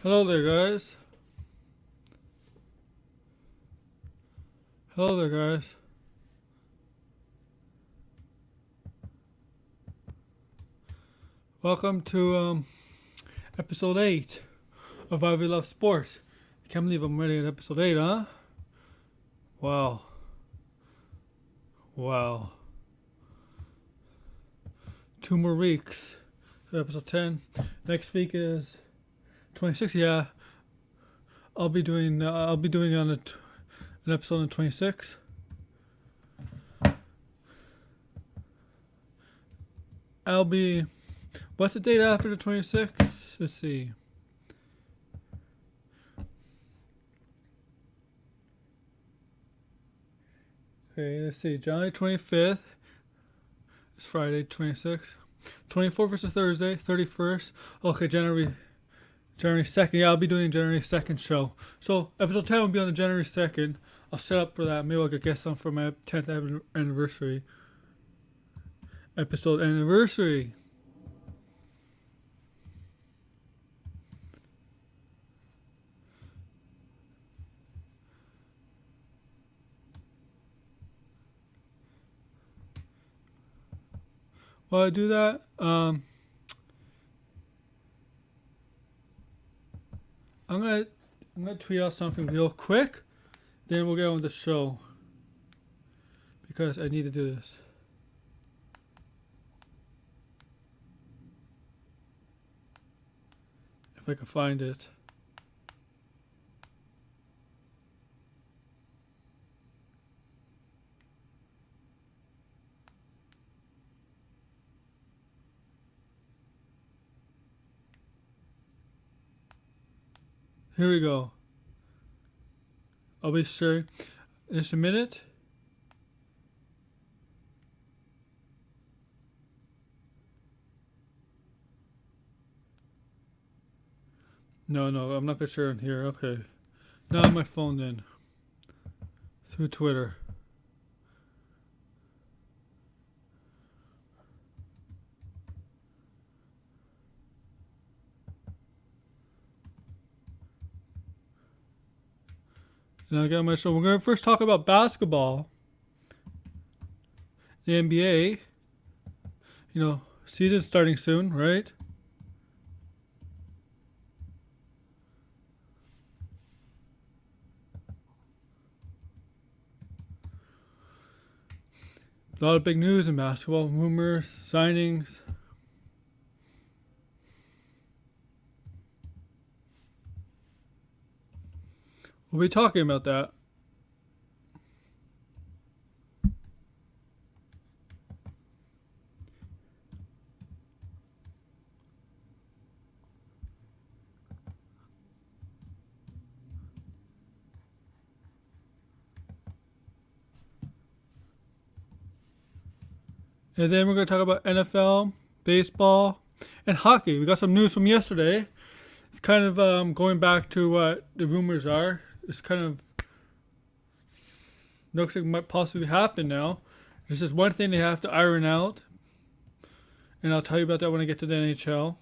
Hello there, guys. Hello there, guys. Welcome to episode 8 of Why We Love Sports. I can't believe I'm already at episode 8, huh? Wow. Wow. 2 more weeks. So episode 10. Next week is 26. Yeah, I'll be doing on an episode on 26. I'll be. What's the date after the 26th? Let's see. Okay, let's see. January 25th is Friday, 26th. 24th is a Thursday, 31st. Okay, January 2nd. Yeah, I'll be doing January 2nd show. So episode 10 will be on the January 2nd. I'll set up for that. Maybe I'll get guests on for my 10th anniversary. Episode anniversary. While I do that, I'm gonna tweet out something real quick, then we'll get on with the show because I need to do this. If I can find it. Here we go. I'll be sure in just a minute. No, I'm not gonna share it here. Okay. Now on my phone then. Through Twitter. And I got my show. We're gonna first talk about basketball. The NBA. Season's starting soon, right? A lot of big news in basketball, rumors, signings. We'll be talking about that. And then we're going to talk about NFL, baseball, and hockey. We got some news from yesterday. It's kind of going back to what the rumors are. It's kind of looks like it might possibly happen now. There's just one thing they have to iron out. And I'll tell you about that when I get to the NHL.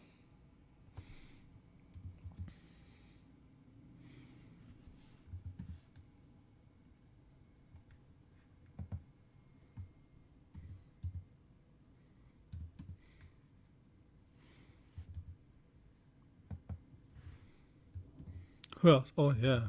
Who else? Oh, yeah.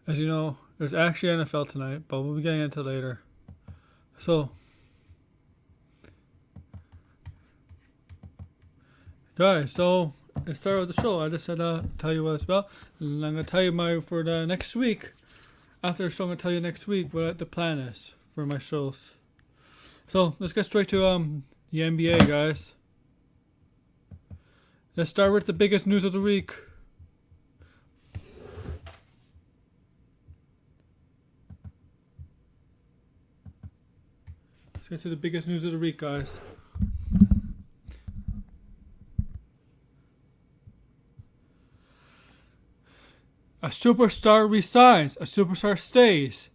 As you know, there's actually NFL tonight, but we'll be getting into it later. So, guys, let's start with the show. I just said tell you what it's about. And I'm going to tell you for the next week. After the show, I'm going to tell you next week what the plan is for my shows. So, let's get straight to the NBA, guys. Let's start with the biggest news of the week. get to the biggest news of the week, guys. A superstar resigns. A superstar stays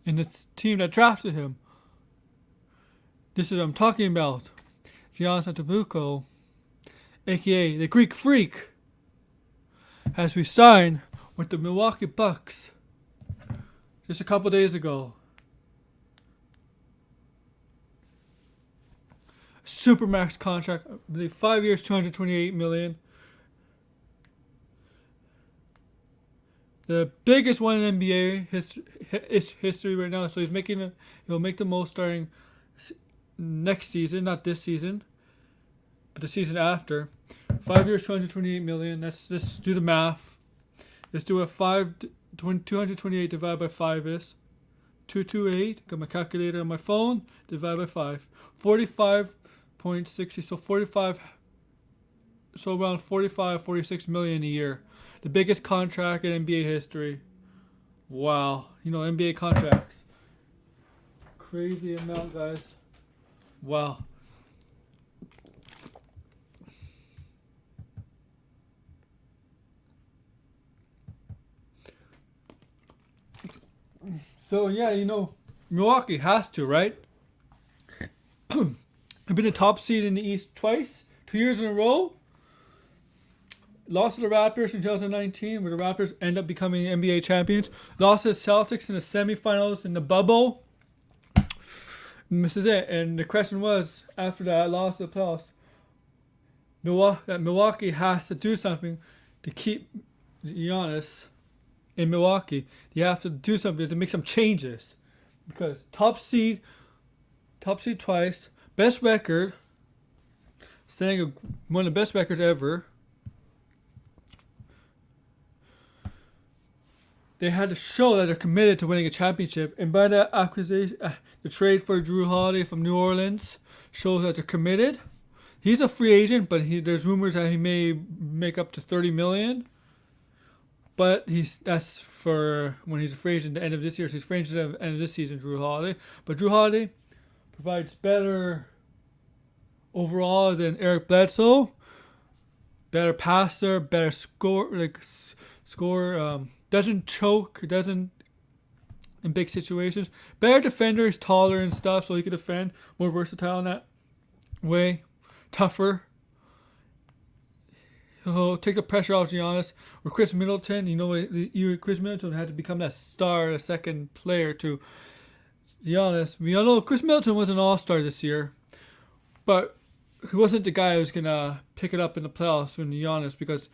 in the team that drafted him. This is what I'm talking about. Giannis Antetokounmpo, a.k.a. the Greek Freak, has resigned with the Milwaukee Bucks just a couple days ago. Supermax contract, I believe 5 years, $228 million. The biggest one in NBA history right now. So he'll make the most starting next season, not this season, but the season after. 5 years, $228 million. Let's do the math. Let's do 228 divided by 5 is 228. Got my calculator on my phone. Divided by 5. 45.60. So around 46 million a year. The biggest contract in NBA history. Wow. NBA contracts. Crazy amount, guys. Wow. So, yeah, Milwaukee has to, right? I've been a top seed in the East twice. 2 years in a row. Lost to the Raptors in 2019, where the Raptors end up becoming NBA champions. Lost to the Celtics in the semifinals in the bubble. And this is it. And the question was, after that, lost to the playoffs, Milwaukee has to do something to keep Giannis in Milwaukee. You have to do something to make some changes. Because top seed twice, best record, setting one of the best records ever. They had to show that they're committed to winning a championship. And by that acquisition, the trade for Jrue Holiday from New Orleans shows that they're committed. He's a free agent, but there's rumors that he may make up to $30 million. But that's for when he's a free agent at the end of this year. So he's free agent at the end of this season, Jrue Holiday. But Jrue Holiday provides better overall than Eric Bledsoe. Better passer, better score, doesn't choke, doesn't in big situations. Better defender, he's taller and stuff, so he can defend. More versatile in that way. Tougher. He'll take the pressure off Giannis. Or Chris Middleton, Chris Middleton had to become that star, a second player to Giannis. We all know Chris Middleton was an all-star this year, but he wasn't the guy who's going to pick it up in the playoffs with Giannis, because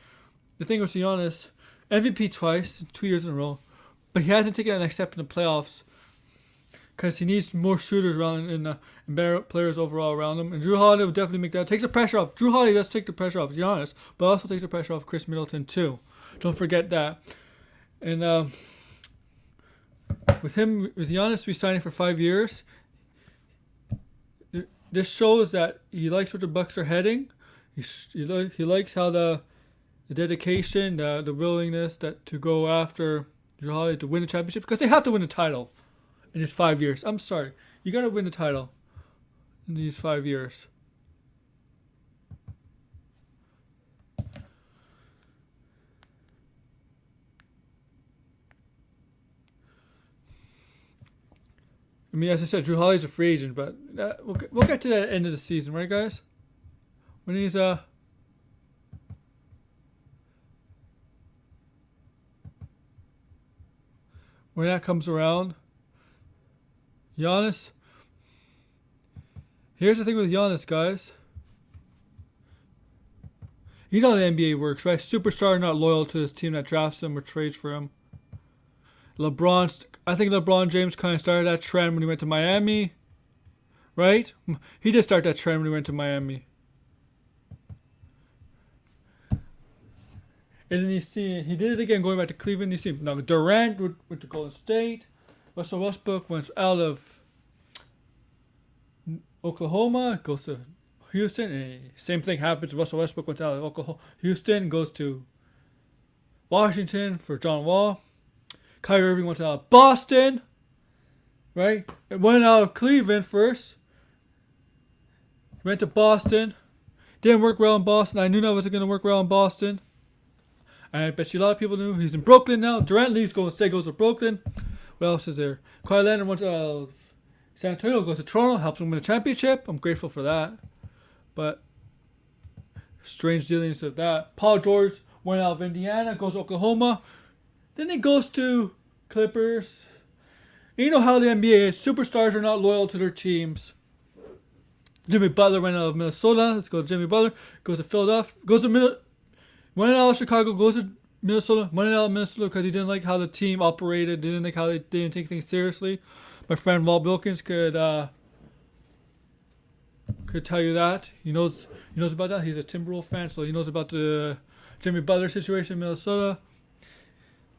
the thing with Giannis, MVP twice, 2 years in a row, but he hasn't taken that next step in the playoffs because he needs more shooters around and better players overall around him. And Jrue Holiday will definitely make that. Takes the pressure off. Jrue Holiday does take the pressure off Giannis, but also takes the pressure off Chris Middleton too. Don't forget that. And with Giannis resigning for 5 years, this shows that he likes where the Bucks are heading. He likes how the dedication, the willingness to go after Jrue Holiday to win a championship, because they have to win a title in his 5 years. I'm sorry. You got to win the title in these 5 years. I mean, as I said, Jrue Holiday's a free agent, but we'll get to that end of the season, right, guys? When he's when that comes around, Giannis. Here's the thing with Giannis, guys. You know how the NBA works, right? Superstar not loyal to his team that drafts him or trades for him. I think LeBron James kind of started that trend when he went to Miami, right? He did start that trend when he went to Miami. And then you see he did it again going back to Cleveland. You see now Durant went to Golden State. Russell Westbrook went out of Oklahoma, goes to Houston. And same thing happens. Russell Westbrook went out of Houston, goes to Washington for John Wall. Kyrie Irving went out of Boston, right? It went out of Cleveland first, Went to Boston. Didn't work well in Boston. I knew that wasn't going to work well in Boston. And I bet you a lot of people knew. He's in Brooklyn now. Durant leaves, Golden State goes to Brooklyn. What else is there? Kawhi Leonard went to San Antonio, goes to Toronto, helps him win a championship. I'm grateful for that. But strange dealings of that. Paul George went out of Indiana, goes to Oklahoma. Then he goes to Clippers. And you know how the NBA is. Superstars are not loyal to their teams. Jimmy Butler went out of Minnesota. Let's go to Jimmy Butler. Goes to Philadelphia. Went out of Chicago. Goes to Minnesota. Went out of Minnesota because he didn't like how the team operated. Didn't like how they didn't take things seriously. My friend Walt Wilkins could tell you that. He knows about that. He's a Timberwolves fan, so he knows about the Jimmy Butler situation in Minnesota.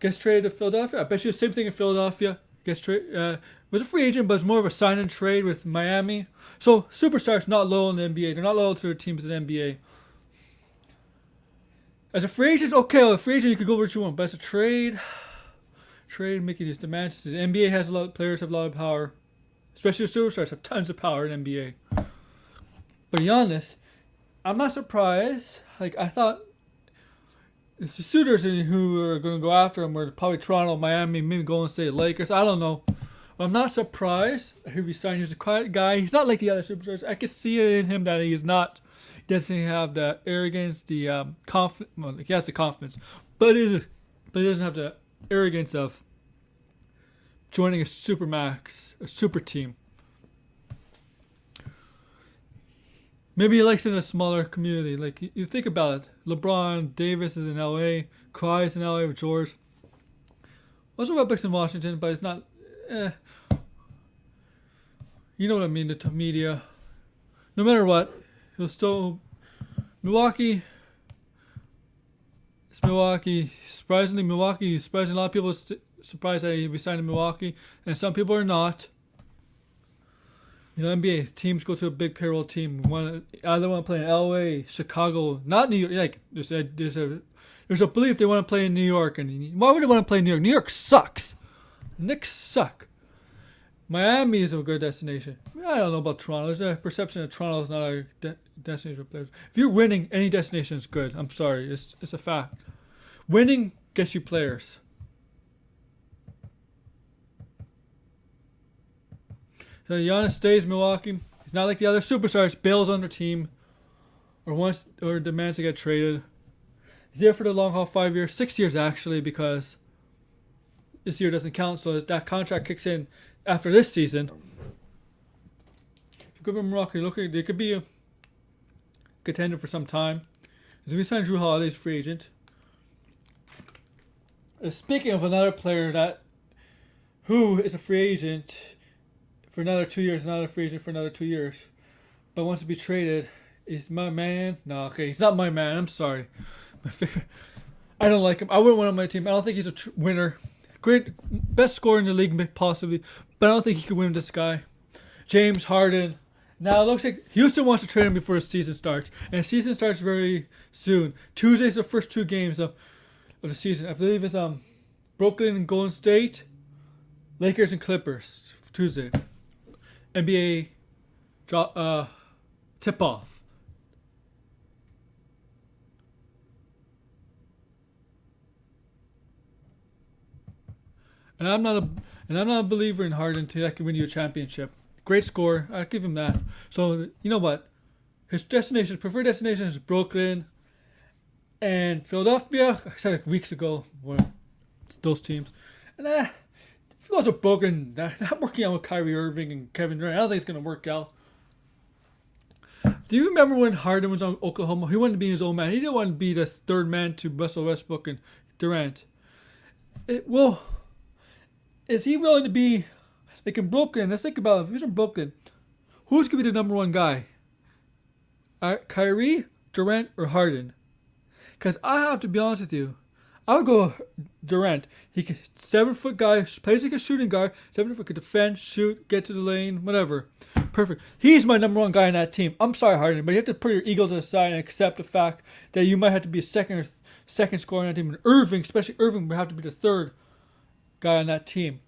Gets traded to Philadelphia. I bet you the same thing in Philadelphia. Gets traded. Was a free agent, but it's more of a sign and trade with Miami. So superstars not loyal in the NBA. They're not loyal to their teams in the NBA. As a free agent, okay, a free agent you could go where you want, but as a trade making these demands. The NBA has a lot of players have a lot of power, especially the superstars have tons of power in NBA. But Giannis, I'm not surprised. Like I thought, it's the suitors who are going to go after him were probably Toronto, Miami, maybe Golden State, Lakers. I don't know. I'm not surprised. He resigned. He's a quiet guy. He's not like the other superstars. I can see it in him that he is not. He doesn't have the arrogance, the confidence. Well, he has the confidence, but he doesn't have the arrogance of joining a supermax, a super team. Maybe he likes it in a smaller community. Like you think about it, LeBron Davis is in LA, Kawhi is in LA with George. Also Red in Washington, but it's not. You know what I mean? The media. No matter what, he'll still Milwaukee. It's Milwaukee. Surprisingly, a lot of people are surprised that he resigned in Milwaukee, and some people are not. You know, NBA teams go to a big payroll team. Either want to play in LA, Chicago, not New York. Like there's a belief they want to play in New York, and why would they want to play in New York? New York sucks. The Knicks suck. Miami is a good destination. I don't know about Toronto. There's a perception that Toronto is not a destination for players. If you're winning, any destination is good. I'm sorry, it's a fact. Winning gets you players. So Giannis stays in Milwaukee. He's not like the other superstars. Bails on their team, or demands to get traded. He's there for the long haul, 5 years, 6 years actually, because this year doesn't count. So that contract kicks in after this season. If you go to Milwaukee, they could be a contender for some time. If we sign Drew Holiday as free agent. Speaking of another player who is a free agent for another 2 years, another free agent for another 2 years, but wants to be traded, is my man. No, okay, he's not my man. I'm sorry. My favorite. I don't like him. I wouldn't want him on my team. I don't think he's a winner. Great, best scorer in the league possibly, but I don't think he could win this guy. James Harden. Now it looks like Houston wants to trade him before the season starts, and the season starts very soon. Tuesday's the first 2 games of the season. I believe it's Brooklyn and Golden State, Lakers and Clippers. Tuesday. NBA tip off. And I'm not a believer in Harden that can win you a championship. Great score, I give him that. So you know what? His preferred destination is Brooklyn and Philadelphia. I said it weeks ago. Well, it's those teams. And if he goes to Brooklyn, not working out with Kyrie Irving and Kevin Durant, I don't think it's gonna work out. Do you remember when Harden was on Oklahoma? He wanted to be his own man. He didn't want to be the third man to Russell Westbrook and Durant. Is he willing to be like in Brooklyn? Let's think about it. If he's in Brooklyn, who's going to be the number one guy? Kyrie, Durant, or Harden? Because I have to be honest with you. I would go Durant. He can 7-foot guy, plays like a shooting guard. 7-foot could defend, shoot, get to the lane, whatever. Perfect. He's my number one guy on that team. I'm sorry, Harden, but you have to put your ego to the side and accept the fact that you might have to be a second scorer on that team. And Irving, especially Irving, would have to be the third guy on that team.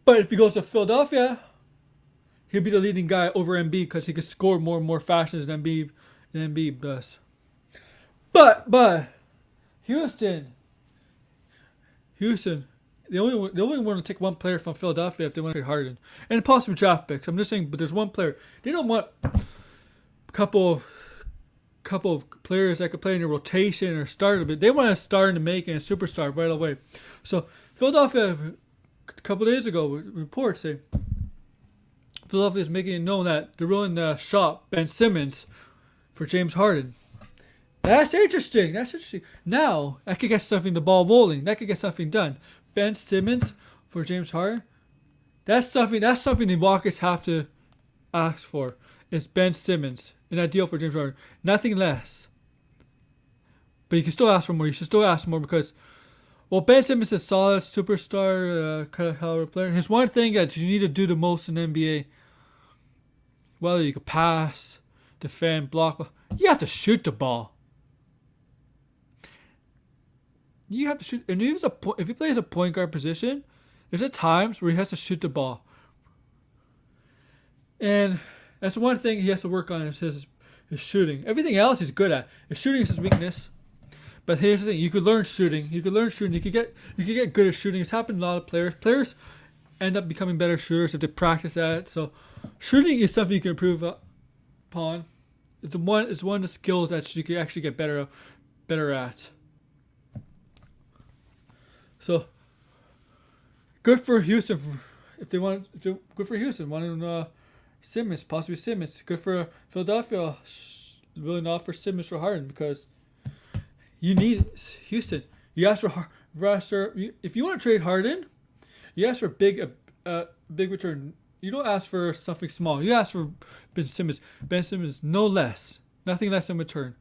But if he goes to Philadelphia, he'll be the leading guy over Embiid because he could score more and more fashions than Embiid does. But Houston, they only want to take one player from Philadelphia if they want to trade Harden and possibly draft picks. I'm just saying, but there's one player. They don't want a couple of players that could play in a rotation or start a bit. They want to start in the making a superstar right away. So Philadelphia, a couple of days ago, reports say Philadelphia is making it known that they're willing to shop Ben Simmons for James Harden. That's interesting. Now, that could get the ball rolling. That could get something done. Ben Simmons for James Harden. That's something the Rockets have to ask for. Is Ben Simmons in that deal for James Harden. Nothing less. But you can still ask for more. You should still ask for more because, well, Ben Simmons is a solid superstar caliber player. His one thing that you need to do the most in the NBA, whether you could pass, defend, block, you have to shoot the ball. You have to shoot. And if he plays a point guard position, there's at times where he has to shoot the ball. And that's one thing he has to work on is his shooting. Everything else he's good at. His shooting is his weakness. But here's the thing: you could learn shooting. You could get good at shooting. It's happened to a lot of players. Players end up becoming better shooters if they practice at it. So shooting is something you can improve upon. It's one of the skills that you can actually get better at. So good for Houston good for Houston wanting Simmons, possibly Simmons. Good for Philadelphia really not for Simmons for Harden because you need Houston. You ask for if you want to trade Harden, you ask for big return. You don't ask for something small. You ask for Ben Simmons. Ben Simmons, no less, nothing less in return.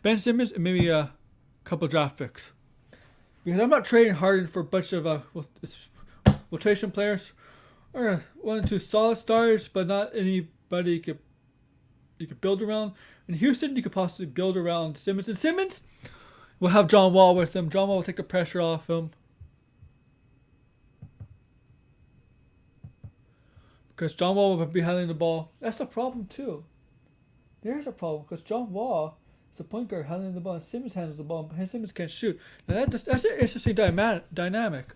Ben Simmons and maybe a couple draft picks. Because I'm not trading Harden for a bunch of rotation players or one or two solid stars, but not anybody you could build around. In Houston, you could possibly build around Simmons. And Simmons will have John Wall with him. John Wall will take the pressure off him. Because John Wall will be handling the ball. That's a problem too. There's a problem because John Wall is the point guard handling the ball and Simmons handles the ball and Simmons can't shoot. Now that's an interesting dynamic.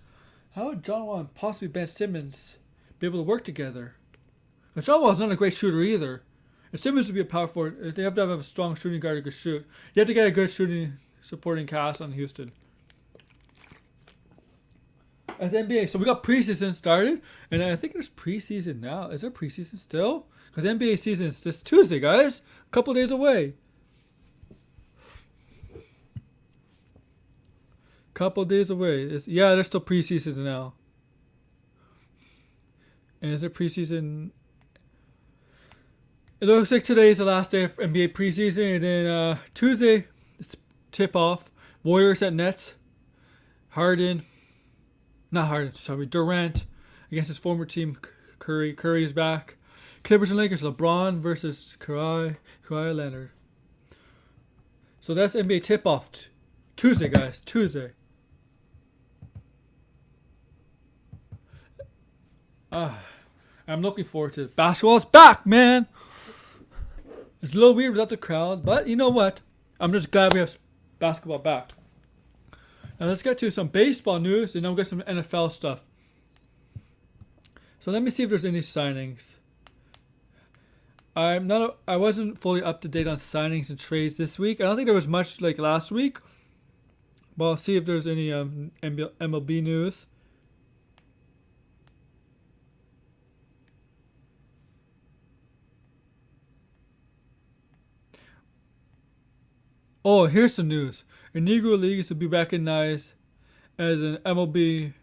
How would John Wall and possibly Ben Simmons be able to work together? Because John Wall is not a great shooter either. And Simmons would be a power forward. They have to have a strong shooting guard who can shoot. You have to get a good shooting supporting cast on Houston. As NBA, so we got preseason started, and I think there's preseason now. Is there preseason still? Because NBA season is this Tuesday, guys. A couple days away. There's still preseason now. And is there preseason? It looks like today is the last day of NBA preseason, and then Tuesday it's tip off. Warriors at Nets. Durant against his former team, Curry. Curry is back. Clippers and Lakers, LeBron versus Kawhi Leonard. So that's NBA tip-off. Tuesday, guys. Tuesday. I'm looking forward to it. Basketball's back, man. It's a little weird without the crowd, but you know what? I'm just glad we have basketball back. Now let's get to some baseball news, and then we'll get some NFL stuff. So let me see if there's any signings. I wasn't fully up to date on signings and trades this week. I don't think there was much like last week. But I'll see if there's any MLB news. Oh, here's some news. A Negro League is to be recognized as an MLB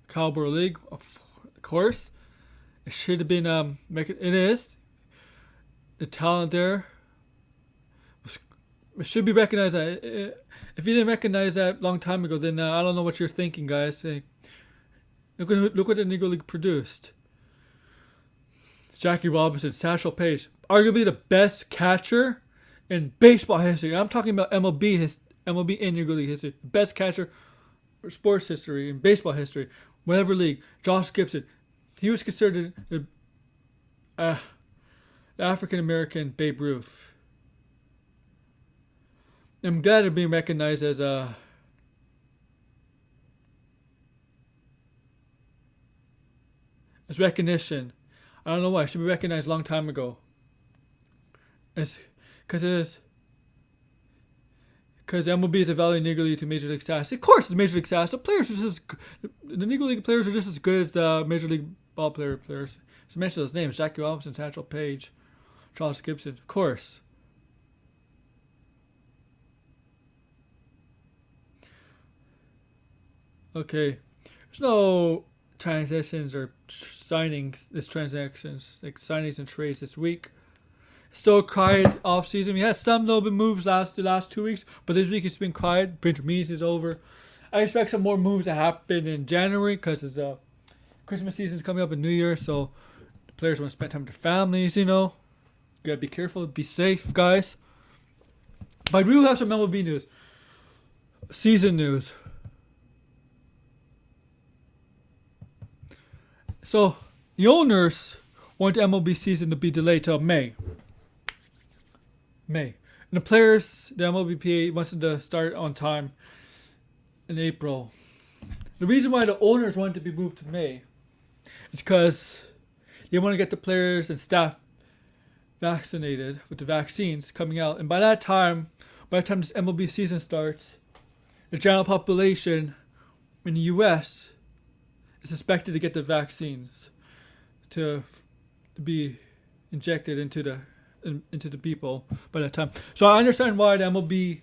caliber league. Of course, it should have been. It is. The talent there should be recognized. If you didn't recognize that a long time ago, then I don't know what you're thinking, guys. Look what the Negro League produced. Jackie Robinson, Satchel Paige, arguably the best catcher in baseball history. I'm talking about MLB and Negro League history. Best catcher for sports history and baseball history. Whatever league. Josh Gibson. he was considered the African American Babe Ruth. I'm glad they're being recognized as recognition. I don't know why. It should be recognized a long time ago. It's because it is. Because MLB is evaluating Negro League to Major League status. Of course, it's Major League status. The players are just the Negro League players are just as good as the Major League ball players. So mention those names: Jackie Robinson, Satchel Paige, Charles Gibson. Of course. Okay, there's no transactions or signings. This transactions like signings and trades this week. Still quiet off season. We had some little bit moves the last 2 weeks, but this week it's been quiet. Winter meetings is over. I expect some more moves to happen in January because it's Christmas season's coming up and New Year, so the players want to spend time with their families. You know, gotta be careful, be safe, guys. But we will have some MLB news, season news. So the owners want the MLB season to be delayed till May. And the players, the MLBPA wants them to start on time in April. The reason why the owners want it to be moved to May is because they want to get the players and staff vaccinated with the vaccines coming out. And by the time this MLB season starts, the general population in the U.S. is expected to get the vaccines to be injected into the people by that time. So I understand why the MLB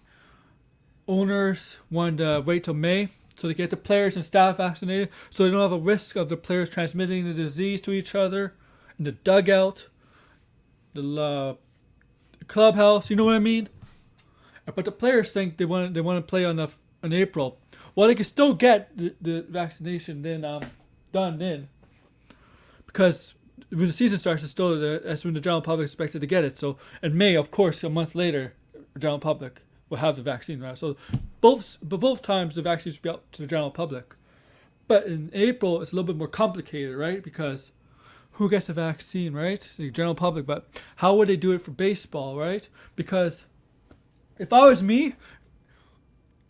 owners want to wait till May so they get the players and staff vaccinated so they don't have a risk of the players transmitting the disease to each other in the dugout, the clubhouse, you know what I mean? But the players think they want to play in April. Well, they can still get the vaccination done then, because when the season starts, that's when the general public is expected to get it. So in May, of course, a month later, the general public will have the vaccine, right? So both times the vaccine should be out to the general public. But in April, it's a little bit more complicated, right? Because who gets the vaccine, right? The general public. But how would they do it for baseball, right? Because if I was me,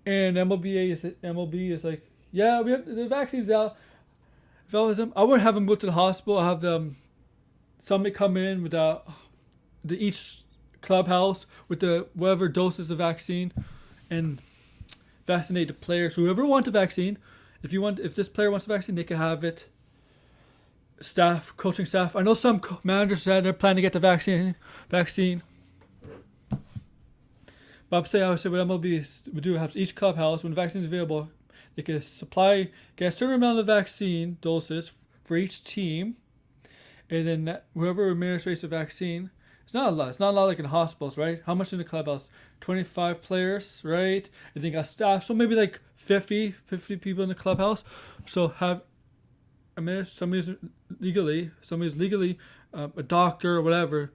and MLB is like, yeah, we have the vaccines out. If I was them, I wouldn't have them go to the hospital. I have somebody come in with each clubhouse with the whatever doses of vaccine, and vaccinate the players. Whoever wants the vaccine, if this player wants the vaccine, they can have it. Staff, coaching staff. I know some managers said they're planning to get the vaccine. But I would say what MLB would do have each clubhouse, when the vaccine is available, they can get a certain amount of vaccine doses for each team, and then whoever administrates the vaccine, it's not a lot. It's not a lot like in hospitals, right? How much in the clubhouse? 25 players, right? And they got staff, so maybe like 50 people in the clubhouse. So have somebody's legally a doctor or whatever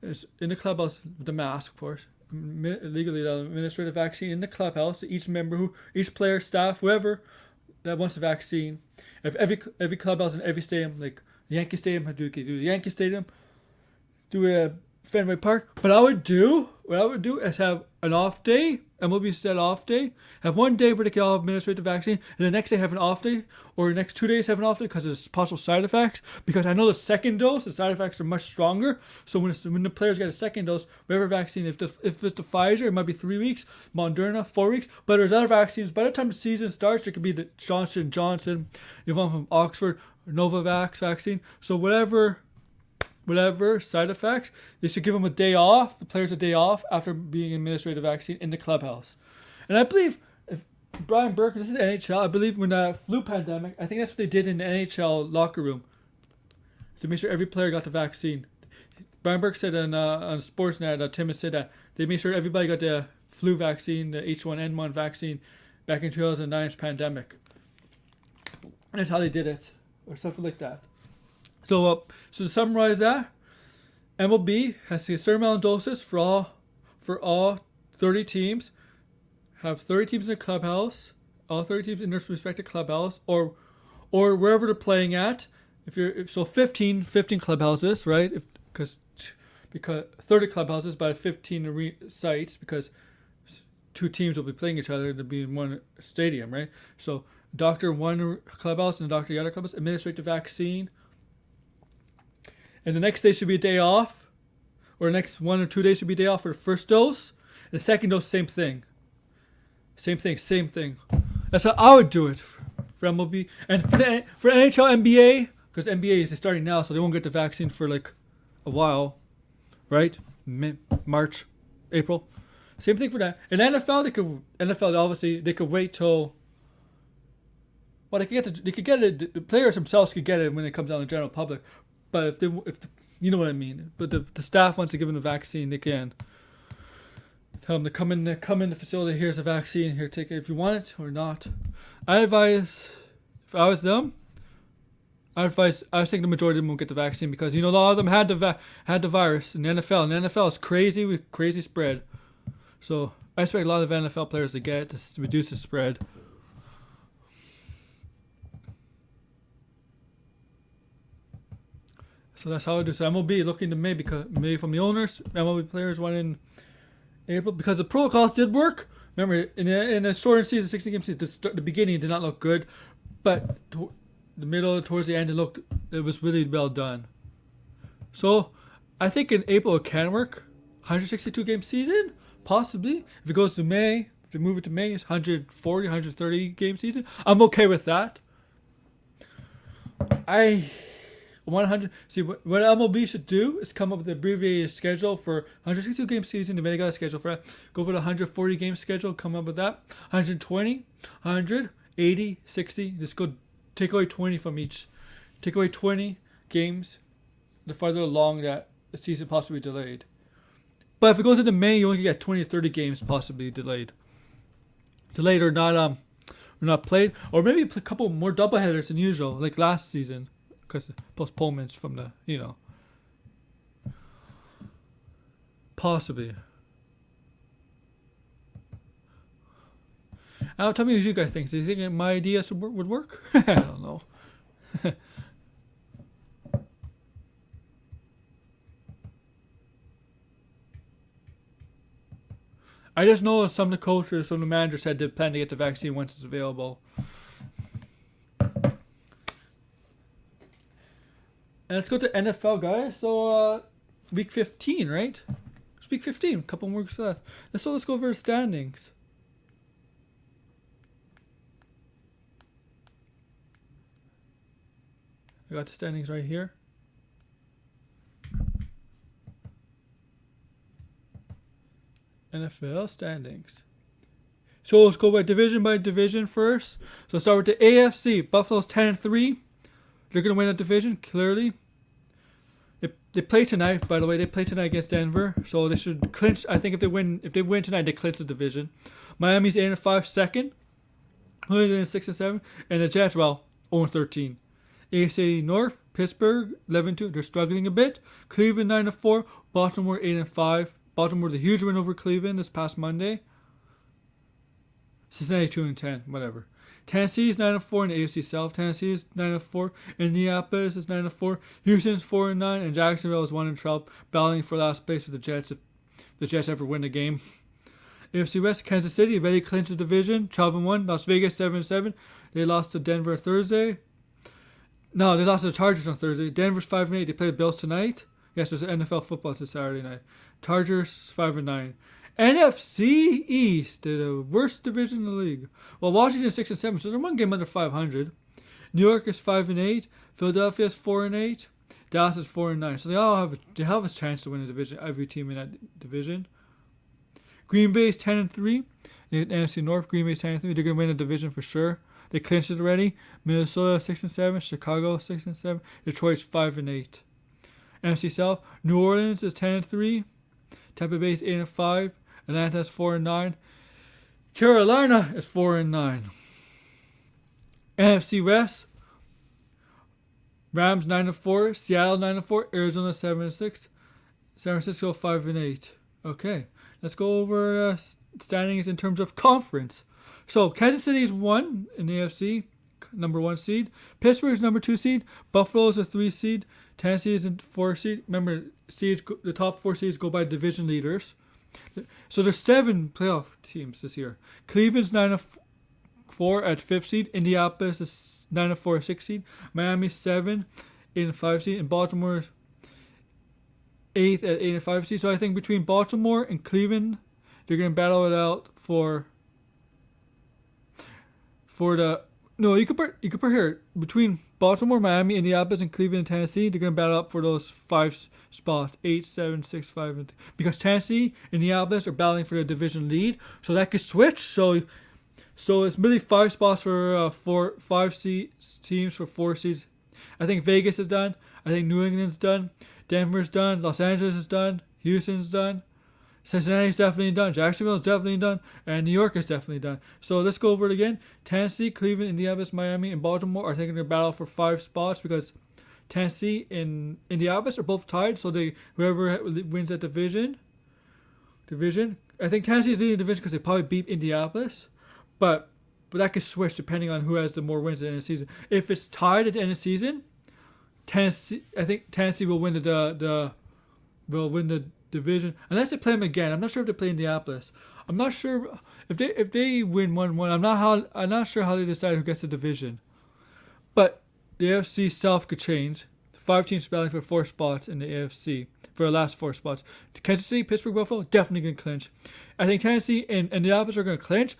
is in the clubhouse with the mask, of course. Legally administer the vaccine in the clubhouse to each player, staff, whoever that wants the vaccine. If every clubhouse in every stadium, like the Yankee Stadium, do the Yankee Stadium, do a Fenway Park. What I would do is have an off day. MLB said off day. Have one day where they can all administer the vaccine, and the next day have an off day, or the next 2 days have an off day because there's possible side effects. Because I know the second dose, the side effects are much stronger. So when the players get a second dose, whatever vaccine, if it's the Pfizer, it might be 3 weeks. Moderna, 4 weeks. But there's other vaccines. By the time the season starts, it could be the Johnson & Johnson, the one from Oxford, Novavax vaccine. So whatever side effects, they should give them a day off, the players a day off after being administered a vaccine in the clubhouse. And I believe, if Brian Burke, this is NHL, I believe when the flu pandemic, I think that's what they did in the NHL locker room to make sure every player got the vaccine. Brian Burke said on Sportsnet, Timmons said that they made sure everybody got the flu vaccine, the H1N1 vaccine, back in 2009's pandemic. And that's how they did it, or something like that. So to summarize that, MLB has to get a certain amount of doses for all 30 teams. Have 30 teams in the clubhouse, all 30 teams in their respective clubhouse, or or wherever they're playing at. So 15 clubhouses, right? Because 30 clubhouses, but 15 sites, because two teams will be playing each other to be in one stadium, right? So doctor one clubhouse and the doctor the other clubhouse administrate the vaccine, and the next day should be a day off, or the next 1 or 2 days should be a day off for the first dose. And the second dose, same thing. Same thing. That's how I would do it for MLB and for NHL, NBA, because NBA is starting now, so they won't get the vaccine for like a while, right? March, April. Same thing for that. In NFL obviously they could wait till. Well, they could get it. The players themselves could get it when it comes out to the general public. But if you know what I mean. But the staff wants to give them the vaccine, they can. Tell them to come in the facility. Here's a vaccine. Here, take it if you want it or not. I advise, if I was them, I think the majority of them won't get the vaccine because a lot of them had the virus in the NFL. And the NFL is crazy with crazy spread. So I expect a lot of NFL players to get it to reduce the spread. So that's how I do. So MLB looking to maybe from the owners, MLB players want in April because the protocols did work. Remember, in a shortened season, 60-game season, the beginning did not look good, but the middle towards the end it was really well done. So I think in April it can work. 162-game season, possibly. If it goes to May, if they move it to May, it's 140, 130-game season. I'm okay with that. 100. See, what MLB should do is come up with an abbreviated schedule for 162-game season. If they got a schedule for that, go for the 140-game schedule. Come up with that. 120, 100, 80, 60. Just go take away 20 from each. Take away 20 games. The farther along that the season possibly delayed. But if it goes into May, you only get 20 to 30 games possibly delayed. Delayed or not played, or maybe a couple more doubleheaders than usual, like last season. Because postponements from the, possibly. Now tell me what you guys think. Do you think my ideas would work? I don't know. I just know some of the coaches, some of the managers said they plan to get the vaccine once it's available. And let's go to NFL, guys. So, week 15, right? It's week 15. A couple more weeks left. Let's go over the standings. I got the standings right here. NFL standings. So let's go by division first. So let's start with the AFC. Buffalo's 10-3. They're going to win that division, clearly. They play tonight, by the way. They play tonight against Denver. So they should clinch. I think if they win tonight, they clinch the division. Miami's 8-5, second. Cleveland 6-7. And the Jets, 0-13. AFC North, Pittsburgh 11-2. They're struggling a bit. Cleveland 9-4. Baltimore 8-5. Baltimore the huge win over Cleveland this past Monday. Cincinnati 2-10, whatever. Tennessee is 9-4 in the AFC South. Tennessee is 9-4. Indianapolis is 9-4. Houston's 4-9, and Jacksonville is 1-12, battling for last place with the Jets if the Jets ever win the game. AFC West, Kansas City already clinched the division, 12-1. Las Vegas 7-7. They lost to Denver Thursday. No, they lost to the Chargers on Thursday. Denver's 5-8. They play the Bills tonight. Yes, there's NFL football to Saturday night. Chargers 5-9. NFC East, the worst division in the league. Well, Washington 6-7, so they're one game under 500. New York is 5-8. Philadelphia is 4-8. Dallas is 4-9. So they have a chance to win the division. Every team in that division. Green Bay is 10-3. In NFC North, Green Bay is 10-3. They're gonna win the division for sure. They clinched it already. Minnesota 6-7. Chicago 6-7. Detroit's 5-8. NFC South, New Orleans is 10-3. Tampa Bay is 8-5. Atlanta is 4-9. Carolina is 4-9. NFC West, Rams 9-4. Seattle 9-4. Arizona 7-6. San Francisco 5-8. Okay, let's go over standings in terms of conference. So Kansas City is 1 in the AFC. number 1 seed. Pittsburgh is number 2 seed. Buffalo is a 3 seed. Tennessee is a 4 seed. Remember, the top 4 seeds go by division leaders. So there's 7 playoff teams this year. Cleveland's 9-4 at 5th seed. Indianapolis is 9-4 6th seed. Miami 7 8-5 seed. And Baltimore 8th at 8-5 seed. So I think between Baltimore and Cleveland, they're gonna battle it out for the. No, you could put here between Baltimore, Miami, Indianapolis, and Cleveland and Tennessee. They're gonna battle up for those 5 spots, 8, 7, 6, 5, and because Tennessee, Indianapolis are battling for the division lead, so that could switch. So it's really 5 spots for 5 teams for 4 seeds. I think Vegas is done. I think New England's done. Denver's done. Los Angeles is done. Houston's done. Cincinnati's definitely done. Jacksonville's definitely done. And New York is definitely done. So let's go over it again. Tennessee, Cleveland, Indianapolis, Miami, and Baltimore are taking their battle for 5 spots because Tennessee and Indianapolis are both tied. So whoever wins that division. I think Tennessee is leading the division because they probably beat Indianapolis. But that could switch depending on who has the more wins at the end of the season. If it's tied at the end of the season, I think Tennessee will win the division unless they play them again. I'm not sure if they play Indianapolis. I'm not sure if they win 1-1. I'm not sure how they decide who gets the division. But the AFC South could change. 5 teams battling for 4 spots in the AFC for the last 4 spots. Kansas City, Pittsburgh, Buffalo definitely gonna clinch. I think Tennessee and Indianapolis are gonna clinch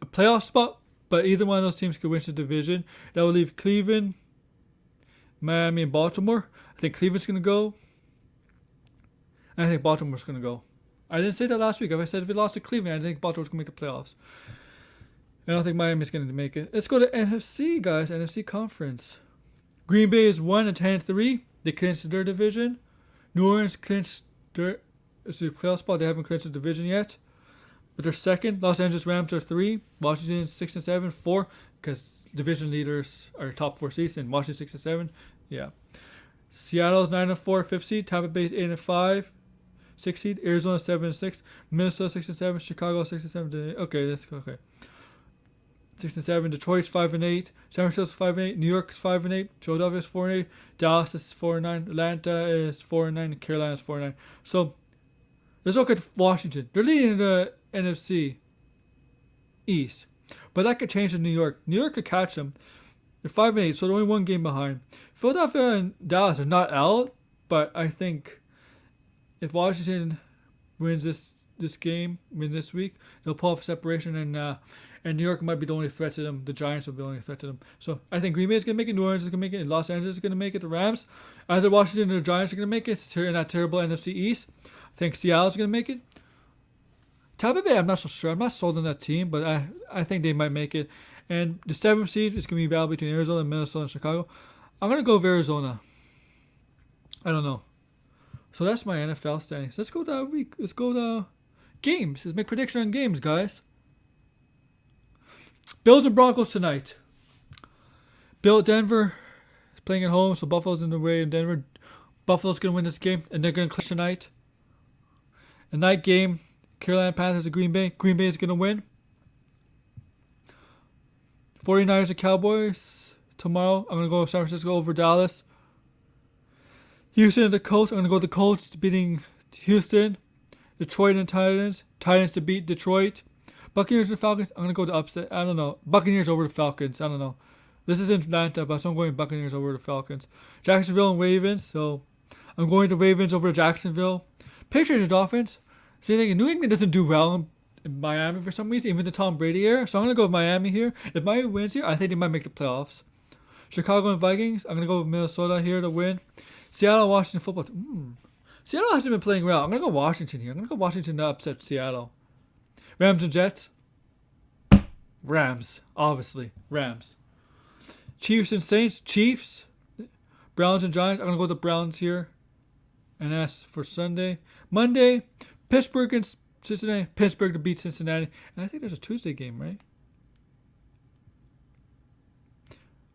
a playoff spot, but either one of those teams could win the division. That will leave Cleveland, Miami, and Baltimore. I think Cleveland's gonna go. And I think Baltimore's going to go. I didn't say that last week. If I said if we lost to Cleveland, I think Baltimore's going to make the playoffs. I don't think Miami's going to make it. Let's go to NFC, guys. NFC Conference. Green Bay is 1-10-3. They clinched their division. New Orleans clinched their playoff spot. They haven't clinched the division yet. But they're second. Los Angeles Rams are 3. Washington 6-7. 4. Because division leaders are top 4 seeds. And Washington 6-7. Yeah. Seattle's 9-4, 5th seed. Tampa Bay 8-5. 6th seed. Arizona 7-6. Minnesota 6-7. Chicago 6-7. Okay, let's go. Okay. 6-7. Detroit's 5-8. San Francisco's 5-8. New York's 5-8. Philadelphia's 4-8. Dallas is 4-9. Atlanta is 4-9. And Carolina's 4-9. So let's look at Washington. They're leading the NFC East, but that could change in New York. New York could catch them. They're 5-8, so they're only 1 game behind. Philadelphia and Dallas are not out, but I think if Washington wins this week, they'll pull off separation, and New York might be the only threat to them. The Giants will be the only threat to them. So I think Green Bay is going to make it, New Orleans is going to make it, and Los Angeles is going to make it, the Rams. Either Washington or the Giants are going to make it in that terrible NFC East. I think Seattle is going to make it. Tampa Bay, I'm not so sure. I'm not sold on that team, but I think they might make it. And the 7th seed is going to be a battle between Arizona, Minnesota, and Chicago. I'm going to go with Arizona. I don't know. So that's my NFL standings. Let's go to week. Let's go to games. Let's make prediction on games, guys. Bills and Broncos tonight. Denver is playing at home, so Buffalo's in the way in Denver. Buffalo's going to win this game, and they're going to clinch tonight. A night game. Carolina Panthers and Green Bay. Green Bay is going to win. 49ers and Cowboys tomorrow. I'm going to go San Francisco over Dallas. Houston and the Colts. I'm going to go with the Colts beating Houston. Detroit and Titans. Titans to beat Detroit. Buccaneers and Falcons. I'm going to go to upset. I don't know. Buccaneers over the Falcons. I don't know. This is in Atlanta, but I'm going Buccaneers over the Falcons. Jacksonville and Ravens. So I'm going to Ravens over Jacksonville. Patriots and Dolphins. See, like, New England doesn't do well in Miami for some reason, even the Tom Brady era. So I'm going to go with Miami here. If Miami wins here, I think they might make the playoffs. Chicago and Vikings. I'm going to go with Minnesota here to win. Seattle and Washington football. Seattle hasn't been playing well. I'm going to go Washington here. I'm going to go Washington to upset Seattle. Rams and Jets. Rams. Obviously. Rams. Chiefs and Saints. Chiefs. Browns and Giants. I'm going to go with the Browns here. And that's for Sunday. Monday. Pittsburgh and Cincinnati. Pittsburgh to beat Cincinnati. And I think there's a Tuesday game, right?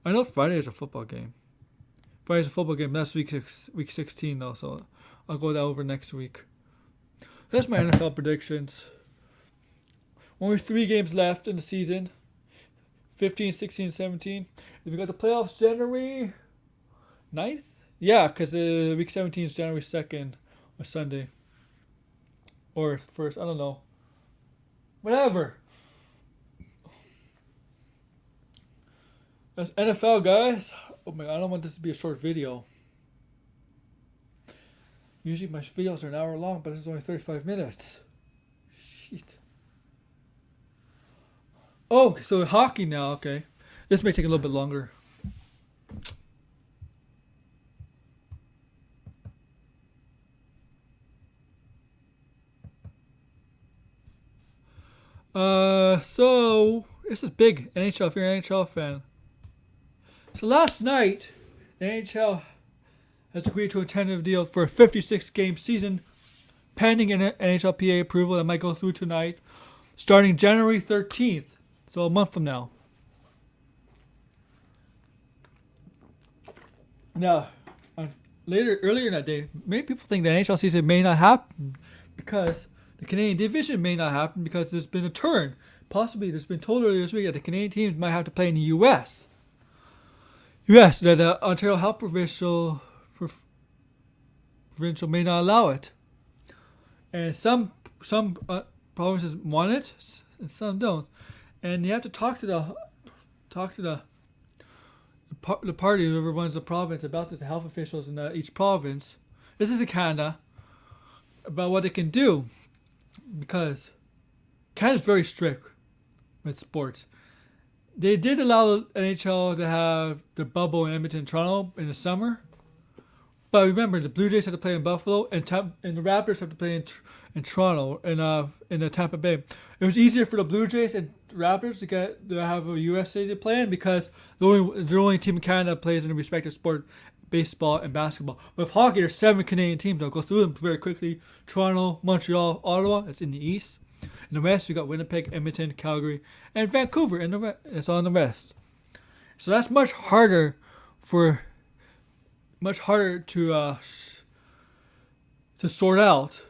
I know Friday is a football game. Friday's a football game. That's week 16 though, so I'll go that over next week. That's my NFL predictions. Only 3 games left in the season. 15, 16, 17. Then we got the playoffs January 9th? Yeah, because week 17 is January 2nd or Sunday. Or 1st, I don't know. Whatever. That's NFL, guys. Oh my god, I don't want this to be a short video. Usually my videos are an hour long, but this is only 35 minutes. Shit. Oh, so hockey now, okay. This may take a little bit longer. So this is big NHL if you're an NHL fan. So last night, the NHL has agreed to a tentative deal for a 56-game season, pending an NHLPA approval that might go through tonight, starting January 13th, so a month from now. Now, earlier in that day, many people think the NHL season may not happen because the Canadian division may not happen because there's been a turn. Possibly, there's been told earlier this week that the Canadian teams might have to play in the U.S. Yes, that the Ontario Health Provincial may not allow it, and some provinces want it, and some don't, and you have to talk to the party whoever runs the province about this, the health officials in each province. This is in Canada about what they can do, because Canada's very strict with sports. They did allow the NHL to have the bubble in Edmonton and Toronto in the summer. But remember, the Blue Jays have to play in Buffalo, and the Raptors have to play in Toronto, in the Tampa Bay. It was easier for the Blue Jays and Raptors to have a U.S. city to play in because the only team in Canada plays in a respective sport, baseball and basketball. But with hockey, there's 7 Canadian teams. I'll go through them very quickly. Toronto, Montreal, Ottawa, that's in the East. In the West, we got Winnipeg, Edmonton, Calgary, and Vancouver. It's on the West. So that's much harder to sort out.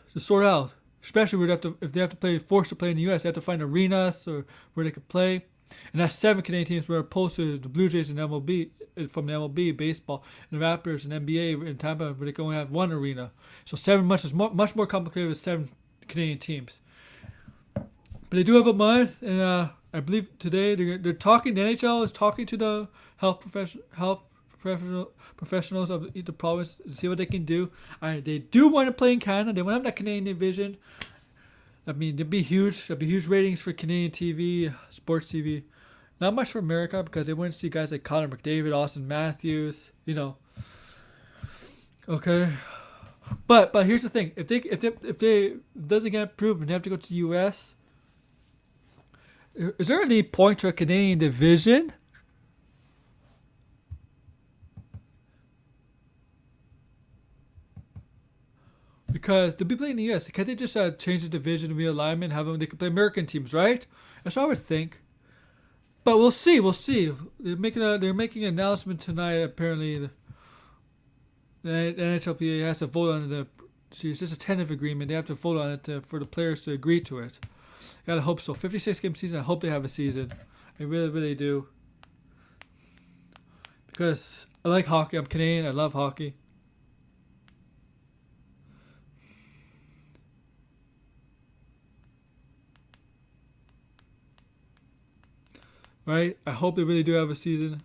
Especially if they have to play forced to play in the U.S. They have to find arenas or where they could play. And that's 7 Canadian teams were opposed to the Blue Jays and MLB from the MLB baseball and the Raptors and NBA in Tampa where they can only have 1 arena. So 7 much more complicated with 7 Canadian teams. But they do have a month, and I believe today they're talking. The NHL is talking to the health professionals of the province to see what they can do. They do want to play in Canada. They want to have that Canadian division. I mean, it'd be huge. There'd be huge ratings for Canadian TV, sports TV. Not much for America because they wouldn't see guys like Connor McDavid, Austin Matthews. Okay. But here's the thing: if they doesn't get approved and they have to go to the U.S. Is there any point to a Canadian division? Because they'll be playing in the U.S. Can't they just change the division, realignment, they could play American teams, right? That's what I would think. But we'll see. They're making an announcement tonight. Apparently, the NHLPA has to vote on it's just a tentative agreement. They have to vote on it for the players to agree to it. Gotta hope so. 56-game season. I hope they have a season. I really, really do. Because I like hockey. I'm Canadian. I love hockey. Right? I hope they really do have a season.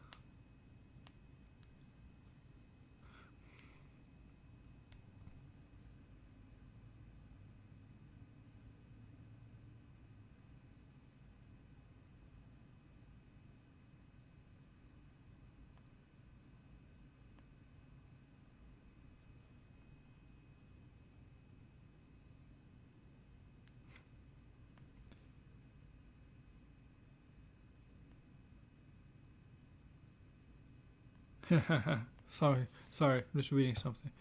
Sorry, I'm just reading something.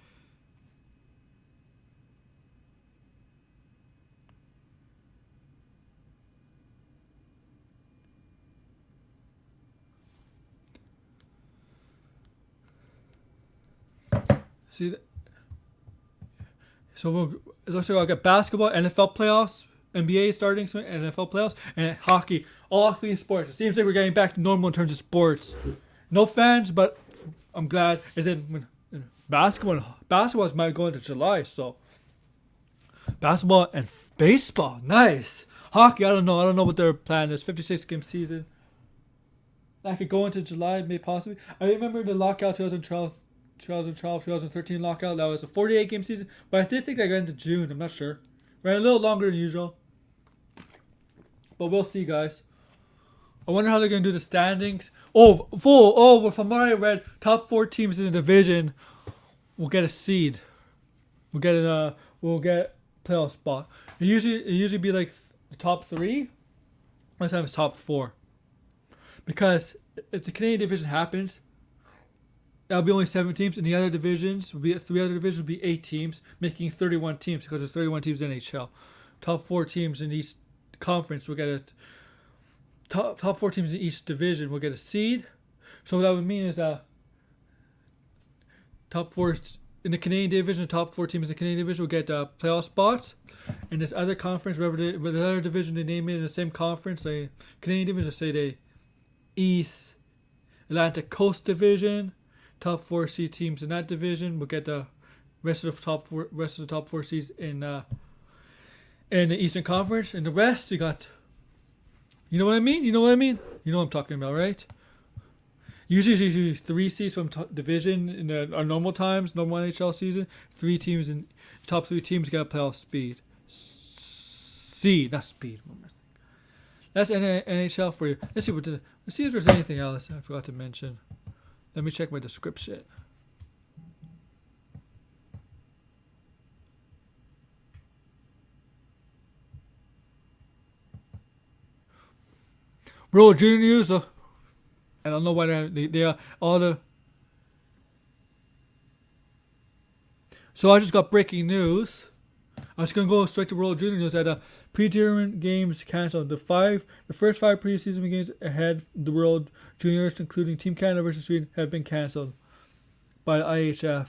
See that? So it looks like I'll get basketball, NFL playoffs NBA starting soon, NFL playoffs, and hockey. All three sports. It seems like we're getting back to normal in terms of sports. No fans, but I'm glad. And then when basketball might go into July, so basketball and baseball, nice. Hockey, I don't know. I don't know what their plan is. 56-game season. That could go into July, maybe possibly. I remember the lockout 2013 lockout. That was a 48-game season, but I did think that got into June. I'm not sure. Ran a little longer than usual, but we'll see, guys. I wonder how they're gonna do the standings. Well, from what I read, top 4 teams in the division will get a seed. We'll get a playoff spot. It usually be like the top 3. Most times top 4. Because if the Canadian division happens, that'll be only 7 teams, and the other divisions will be 3 other divisions will be 8 teams, making 31 teams because there's 31 teams in NHL. Top 4 teams in each conference will get a top 4 teams in each division will get a seed. So what that would mean is that top 4 in the Canadian division, the top 4 teams in the Canadian division will get playoff spots. And this other conference, whatever the other division they name it in the same conference, like Canadian division, say the East Atlantic Coast Division, top 4 seed teams in that division will get the rest of the top 4 seeds in the Eastern Conference, and the rest you got. You know what I mean? You know what I'm talking about, right? Usually 3 seeds from division in our normal times, normal NHL season. 3 teams in top 3 teams get a playoff seed, not speed. That's NHL for you. Let's see if there's anything else I forgot to mention. Let me check my description. World Junior News. I don't know why they are all the. So I just got breaking news. I was gonna go straight to World Junior News that pre-tournament games canceled. The first 5 preseason games ahead the World Juniors, including Team Canada versus Sweden, have been canceled by the IHF.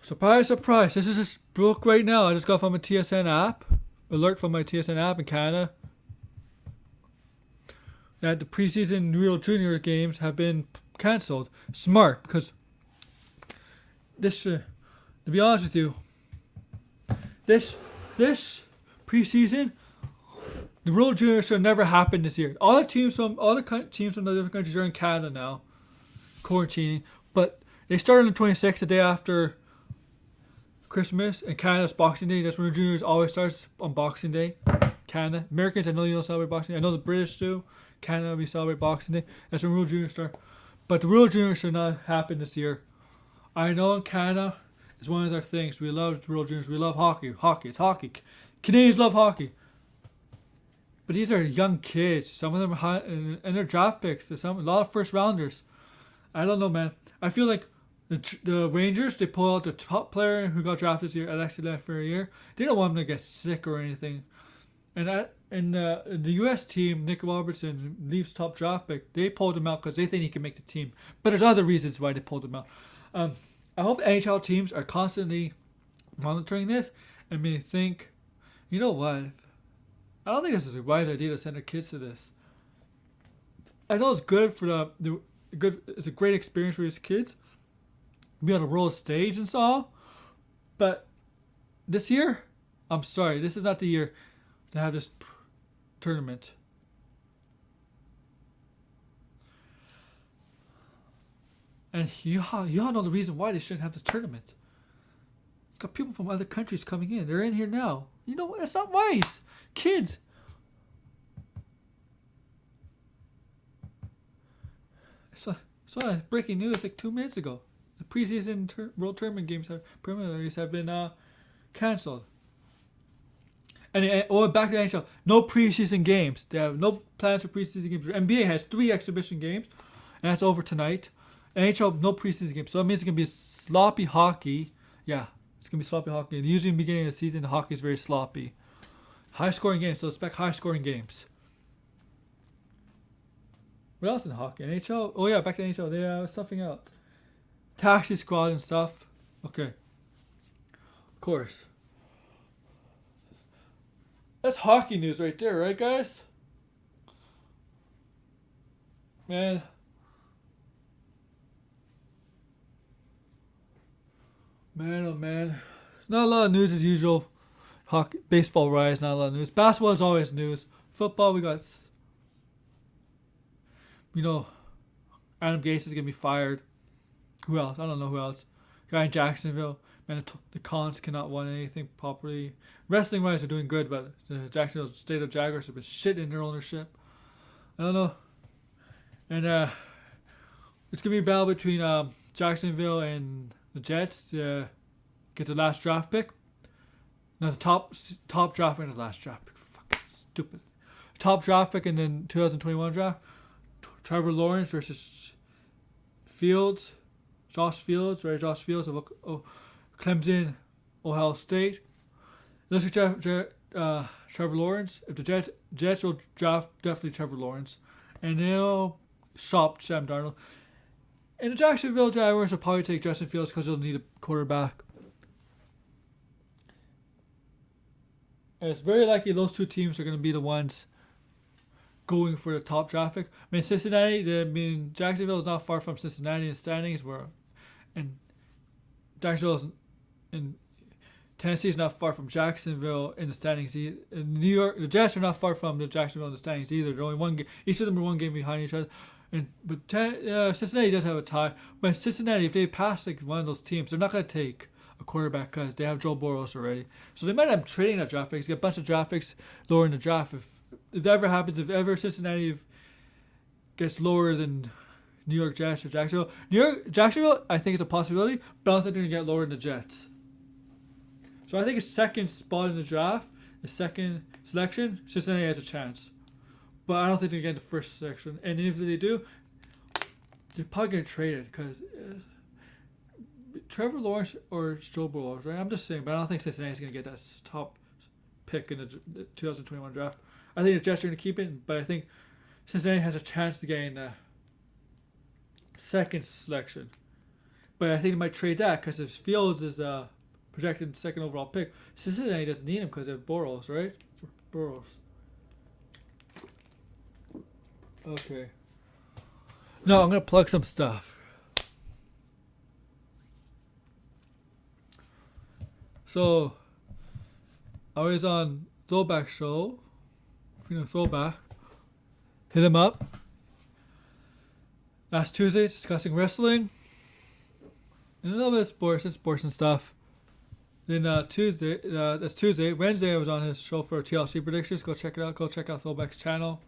Surprise, surprise! This is just broke right now. I just got from a TSN app, alert from my TSN app in Canada, that the preseason World Junior games have been canceled. Smart, because this, to be honest with you, this preseason, the World Junior should have never happened this year. All the teams from the different countries are in Canada now, quarantining. But they started on the 26th, the day after Christmas, and Canada's Boxing Day. That's when the Juniors always starts on Boxing Day. Canada, Americans, I know you don't celebrate Boxing Day. I know the British do. Canada, we celebrate Boxing Day. That's when World Juniors start. But the World Juniors should not happen this year. I know in Canada, it's one of their things. We love the World Juniors. We love hockey. It's hockey. Canadians love hockey. But these are young kids. Some of them are high, and they're draft picks. There's a lot of first rounders. I don't know, man. I feel like the Rangers, they pull out the top player who got drafted this year, Alexi Lafreniere. They don't want him to get sick or anything. And the U.S. team, Nick Robertson, Leafs top draft pick, they pulled him out because they think he can make the team. But there's other reasons why they pulled him out. I hope NHL teams are constantly monitoring this and may think, you know what? I don't think this is a wise idea to send our kids to this. I know it's good for it's a great experience for these kids, be on the world stage and so on. But this year, I'm sorry, this is not the year to have this tournament. And you all know the reason why they shouldn't have this tournament. You got people from other countries coming in. They're in here now. You know what? That's not wise. Kids. So breaking news like 2 minutes ago. The preseason World Tournament games preliminaries have been canceled. And back to the NHL. No preseason games. They have no plans for preseason games. NBA has 3 exhibition games, and that's over tonight. NHL, no preseason games. So that means it's going to be sloppy hockey. Yeah, it's going to be sloppy hockey. And usually in the beginning of the season, the hockey is very sloppy. High-scoring games, so expect high-scoring games. What else in hockey? NHL? Oh, yeah, back to NHL. They have something else. Taxi squad and stuff. Okay. Of course. That's hockey news right there, right, guys? Man. Man, oh man. It's not a lot of news as usual. Hockey, baseball, rise, not a lot of news. Basketball is always news. Football, we got, Adam Gase is gonna be fired. Who else? I don't know who else. Guy in Jacksonville. Man, the Cons cannot win anything properly. Wrestling wise, they're doing good, but the Jacksonville State of Jaguars have been shit in their ownership. I don't know. And it's gonna be a battle between Jacksonville and the Jets to get the last draft pick. Not the top draft pick, the last draft pick. Fucking stupid. Top draft pick in the 2021 draft. Trevor Lawrence versus Fields. Josh Fields of Clemson, Ohio State. Looks like Trevor Lawrence. If the Jets will draft definitely Trevor Lawrence, and they'll shop Sam Darnold. And the Jacksonville Jaguars will probably take Justin Fields because they'll need a quarterback. And it's very likely those two teams are going to be the ones going for the top draft pick. I mean, Jacksonville is not far from Cincinnati in standings, and Jacksonville is in Tennessee is not far from Jacksonville in the standings. In New York, the Jets are not far from the Jacksonville in the standings either. They're only one game. Each of them are one game behind each other. But Cincinnati does have a tie. But Cincinnati, if they pass like one of those teams, they're not going to take a quarterback because they have Joe Burrow already. So they might end up trading that draft picks, get a bunch of draft picks lower in the draft. If that ever happens, if ever Cincinnati gets lower than New York Jets or Jacksonville, Jacksonville, I think it's a possibility, but I don't think they're going to get lower than the Jets. So I think a second spot in the draft, the second selection, Cincinnati has a chance. But I don't think they're going to get the first selection. And if they do, they're probably going to trade it because Trevor Lawrence or Joe Burrow, right? I'm just saying, but I don't think Cincinnati's going to get that top pick in the 2021 draft. I think the Jets are going to keep it, but I think Cincinnati has a chance to gain the second selection. But I think they might trade that because if Fields is projected second overall pick, Cincinnati doesn't need him because they have Burrows, right? Burrows. Okay. No, I'm going to plug some stuff. So, I was on Throwback Show. Throwback. Hit him up. Last Tuesday, discussing wrestling. And a little bit of sports and stuff. Then that's Tuesday. Wednesday, I was on his show for TLC predictions. Go check it out. Go check out Throwback's channel.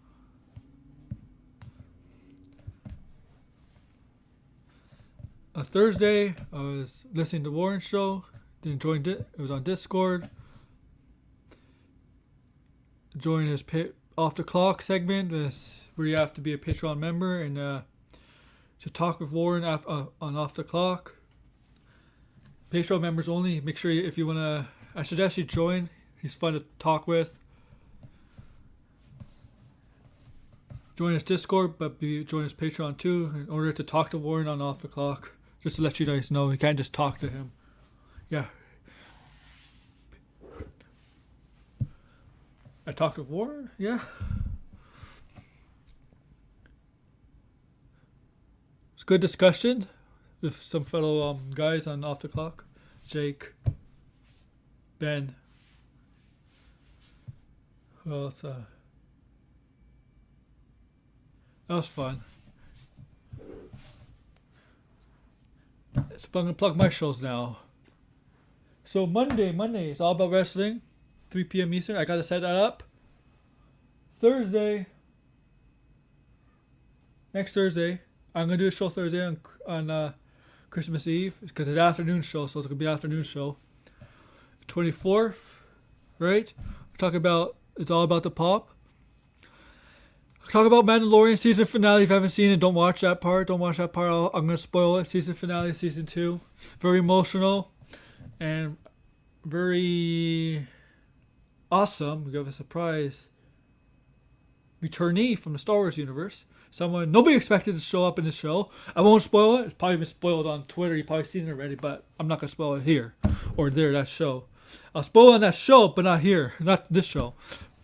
Thursday, I was listening to Warren's show. Then joined it. It was on Discord. Joined his Off the Clock segment, where you have to be a Patreon member and to talk with Warren on Off the Clock. Patreon members only. Make sure if you wanna, I suggest you join. He's fun to talk with. Join his Discord, but join his Patreon too in order to talk to Warren on Off the Clock. Just to let you guys know, you can't just talk to him. Yeah. I talked with Warren? Yeah. It's a good discussion with some fellow guys on Off the Clock. Jake. Ben. Who else? That was fun. So I'm going to plug my shows now. So Monday is all about wrestling. 3 p.m. Eastern. I got to set that up. Next Thursday, I'm going to do a show Thursday on Christmas Eve because it's an afternoon show, so it's going to be an afternoon show. 24th, right? It's all about the pop. Talk about Mandalorian season finale. If you haven't seen it, don't watch that part. I'm going to spoil it. Season finale, season 2. Very emotional and very awesome. We have a surprise returnee from the Star Wars universe. Someone nobody expected to show up in the show. I won't spoil it. It's probably been spoiled on Twitter. You've probably seen it already, but I'm not going to spoil it here or there, that show. I'll spoil on that show, but not here. Not this show.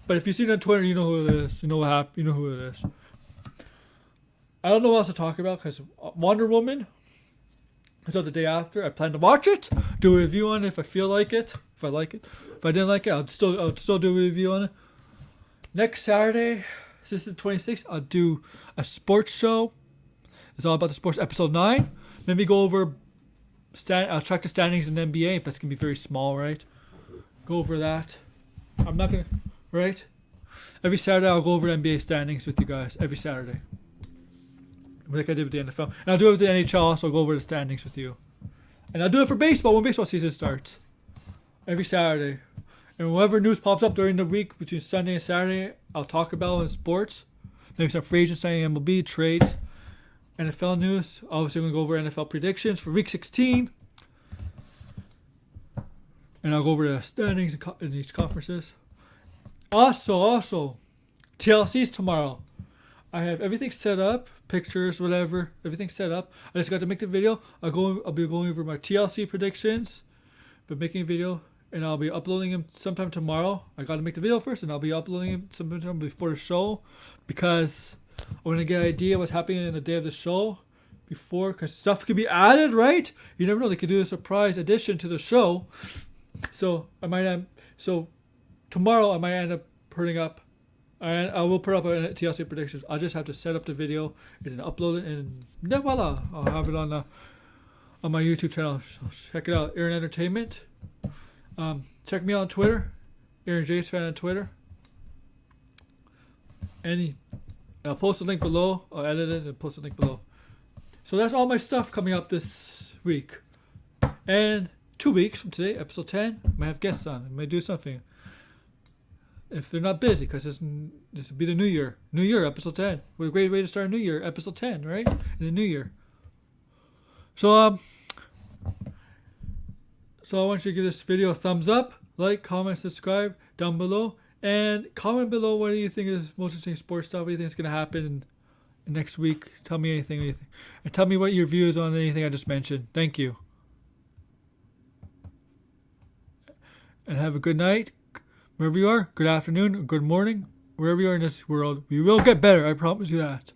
But if you see it on Twitter, you know who it is. You know what happened. You know who it is. I don't know what else to talk about because Wonder Woman is out the day after. I plan to watch it, do a review on it if I feel like it. If I like it, if I didn't like it, I'll still do a review on it. Next Saturday, this is the 26th. I'll do a sports show. It's all about the sports. Episode 9. Maybe go over. I'll track the standings in the NBA. That's gonna be very small, right? Go over that. I'm not gonna. Right? Every Saturday I'll go over NBA standings with you guys. Every Saturday. Like I did with the NFL. And I'll do it with the NHL also. I'll go over the standings with you. And I'll do it for baseball when baseball season starts. Every Saturday. And whatever news pops up during the week between Sunday and Saturday, I'll talk about in sports. Maybe some free agent signing, MLB, trades, NFL news. Obviously I'm going to go over NFL predictions for week 16. And I'll go over the standings in each conferences. Also, TLC's tomorrow. I have everything set up, pictures, whatever, everything set up. I just got to make the video. I'll be going over my TLC predictions, but making a video, and I'll be uploading them sometime tomorrow. I got to make the video first, and I'll be uploading them sometime before the show, because I want to get an idea what's happening in the day of the show before, because stuff could be added, right? You never know. They could do a surprise addition to the show. So tomorrow I might end up putting up, and I will put up a TLC predictions. I'll just have to set up the video and then upload it, and then voila, I'll have it on my YouTube channel. So check it out, Aaron Entertainment. Check me out on Twitter, Aaron Jace Fan on Twitter. I'll post a link below. I'll edit it and post a link below. So that's all my stuff coming up this week, and 2 weeks from today, episode 10, I might have guests on. I might do something. If they're not busy, because this will be the New Year. New Year, episode 10. What a great way to start a New Year, episode 10, right? In the New Year. So I want you to give this video a thumbs up, like, comment, subscribe down below, and comment below what do you think is most interesting sports stuff. What do you think is going to happen next week? Tell me anything. And tell me what your views on anything I just mentioned. Thank you. And have a good night. Wherever you are, good afternoon, or good morning, wherever you are in this world. We will get better, I promise you that.